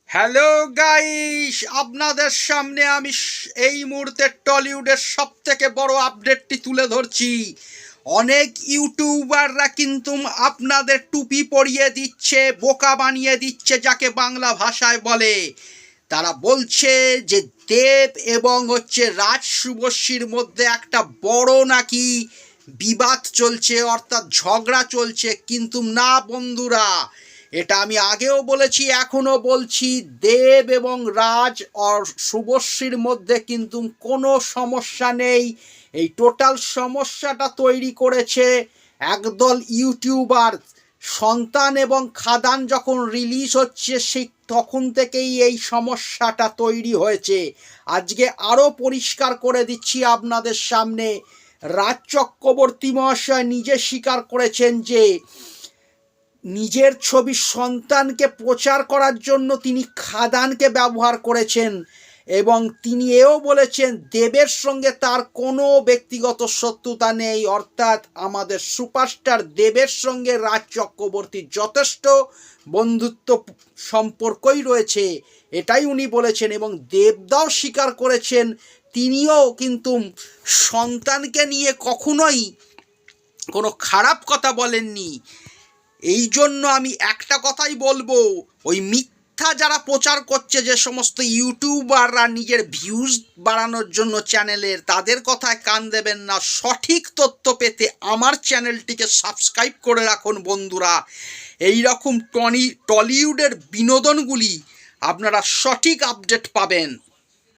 Hello guys, আপনাদের সামনে আমি এই মুহূর্তে টলিউডের সব থেকে বড় আপডেটটি তুলে ধরছি। অনেক ইউটিউবাররা কিন্তু আপনাদের টুপি পরিয়ে দিচ্ছে, বোকা বানিয়ে দিচ্ছে, যাকে বাংলা ভাষায় বলে। তারা বলছে যে দেব এবং রাজ শুভশ্রীর মধ্যে একটা বড় নাকি বিবাদ চলছে, অর্থাৎ ঝগড়া চলছে। কিন্তু না বন্ধুরা, এটা আমি আগেও বলেছি, এখনও বলছি, দেব এবং রাজ আর শুভশ্রীর মধ্যে কিন্তু কোনো সমস্যা নেই। এই টোটাল সমস্যাটা তৈরি করেছে একদল ইউটিউবার। সন্তান এবং খাদান যখন রিলিজ হচ্ছে সেই তখন থেকেই এই সমস্যাটা তৈরি হয়েছে। আজকে আরও পরিষ্কার করে দিচ্ছি আপনাদের সামনে। রাজ চক্রবর্তী মহাশয় নিজে স্বীকার করেছেন যে নিজের ছবি সন্তানকে প্রচার করার জন্য তিনি খাদানকে ব্যবহার করেছেন, এবং তিনি এও বলেছেন দেবের সঙ্গে তার কোনো ব্যক্তিগত শত্রুতা নেই। অর্থাৎ আমাদের সুপারস্টার দেবের সঙ্গে রাজ চক্রবর্তীর যথেষ্ট বন্ধুত্ব সম্পর্কই রয়েছে, এটাই উনি বলেছেন। এবং দেবদাও স্বীকার করেছেন তিনিও কিন্তু সন্তানকে নিয়ে কখনোই কোনো খারাপ কথা বলেননি। এই জন্য আমি একটা কথাই বলবো, ওই মিথ্যা যারা প্রচার করছে, যে সমস্ত ইউটিউবাররা নিজের ভিউজ বাড়ানোর জন্য চ্যানেলের, তাদের কথায় কান দেবেন না। সঠিক তথ্য পেতে আমার চ্যানেলটিকে সাবস্ক্রাইব করে রাখুন বন্ধুরা। এই রকম টলিউডের বিনোদনগুলি আপনারা সঠিক আপডেট পাবেন।